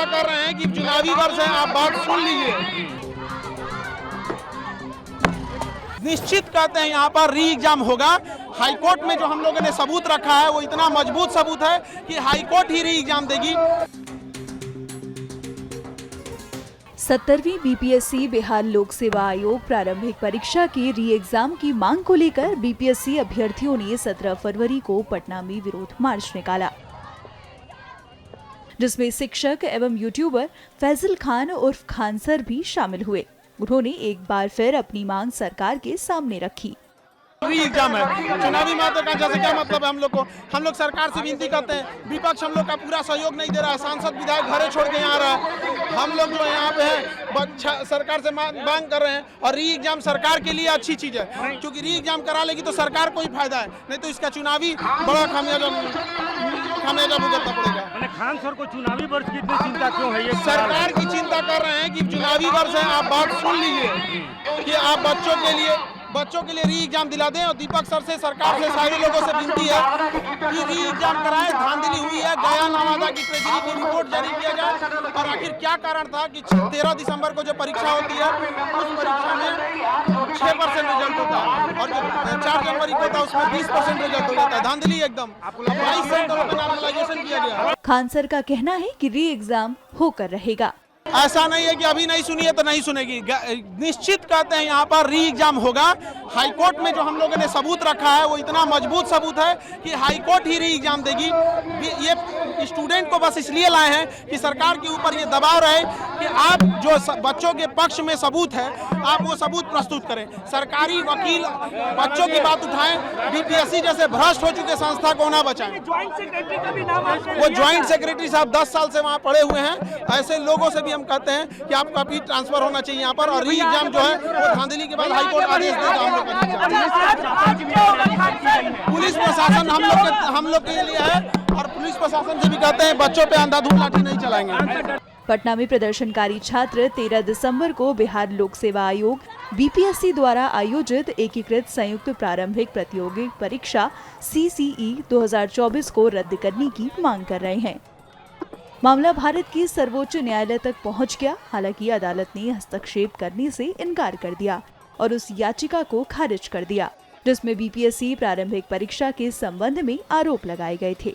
चिंता कर रहे हैं कि चुनावी वर्ष है, आप बात सुन लीजिए। निश्चित कहते हैं यहाँ पर री एग्जाम होगा। हाईकोर्ट में जो हम लोगों ने सबूत रखा है वो इतना मजबूत सबूत है कि हाईकोर्ट ही री एग्जाम देगी। 17वीं बीपीएससी बिहार लोक सेवा आयोग प्रारंभिक परीक्षा की री एग्जाम की मांग को लेकर बीपीएससी अभ्यर्थियों ने 17 फरवरी को पटना में विरोध मार्च निकाला, जिसमें शिक्षक एवं यूट्यूबर फैजल खान उर्फ खान सर भी शामिल हुए। उन्होंने एक बार फिर अपनी मांग सरकार के सामने रखी। री एग्जाम है, चुनावी महत्वाकांक्षा से क्या मतलब है हम लोग सरकार से विनती करते हैं। विपक्ष हम लोग का पूरा सहयोग नहीं दे रहा है, सांसद विधायक घरे छोड़ के यहाँ आ रहा है। हम लोग जो यहाँ पे है सरकार से मांग कर रहे हैं और री एग्जाम सरकार के लिए अच्छी चीज है, क्योंकि री एग्जाम करा लेगी तो सरकार को ही फायदा है, नहीं तो इसका चुनावी बड़ा खामियाजा भुगतना पड़ेगा। खान सर को चुनावी वर्ष की इतनी चिंता क्यों है? ये सरकार की चिंता कर रहे हैं कि चुनावी वर्ष है, आप बात सुन लीजिए कि आप बच्चों के लिए री एग्जाम दिला दें। और दीपक सर से, सरकार से, सारे लोगों से विनती है कि री एग्जाम कराएं। धांधली हुई है, गया नवादा की ट्रेजरी की रिपोर्ट जारी किया जाए और आखिर क्या कारण था कि 13 दिसंबर को जो परीक्षा होती है उस परीक्षा में 6% रिजल्ट होता है और जो 4 जनवरी को होता है उसमें 20% रिजल्ट हो जाता है। धांधली एकदम 22 सेंटरों पर नॉर्मलाइजेशन किया गया। खान सर का कहना है कि री एग्जाम होकर रहेगा। ऐसा नहीं है कि अभी नहीं सुनी है तो नहीं सुनेगी। निश्चित कहते हैं यहाँ पर री एग्जाम होगा। हाईकोर्ट में जो हम लोगों ने सबूत रखा है वो इतना मजबूत सबूत है कि हाईकोर्ट ही री एग्जाम देगी। ये स्टूडेंट को बस इसलिए लाए हैं कि सरकार के ऊपर ये दबाव रहे कि आप जो बच्चों के पक्ष में सबूत है आप वो सबूत प्रस्तुत करें। सरकारी वकील बच्चों की बात उठाएं, बीपीएससी जैसे भ्रष्ट हो चुके संस्था को ना बचाएं। वो ज्वाइंट सेक्रेटरी साहब 10 साल से वहाँ पड़े हुए हैं। ऐसे लोगों से भी हम कहते हैं कि आपका भी ट्रांसफर होना चाहिए यहाँ पर। और री एग्जाम जो है वो धांधली के बाद हाईकोर्ट आदेश देगा हम लोग का। पुलिस प्रशासन हम लोग के लिए है और पुलिस प्रशासन से भी कहते हैं बच्चों पे अंधाधुंध लाठी नहीं चलाएंगे। पटना में प्रदर्शनकारी छात्र 13 दिसंबर को बिहार लोक सेवा आयोग बीपीएससी द्वारा आयोजित एकीकृत संयुक्त प्रारंभिक प्रतियोगिक परीक्षा CCE 2024 को रद्द करने की मांग कर रहे हैं। मामला भारत की सर्वोच्च न्यायालय तक पहुंच गया। हालांकि अदालत ने हस्तक्षेप करने से इनकार कर दिया और उस याचिका को खारिज कर दिया, जिसमें बीपीएससी प्रारंभिक परीक्षा के संबंध में आरोप लगाए गए थे।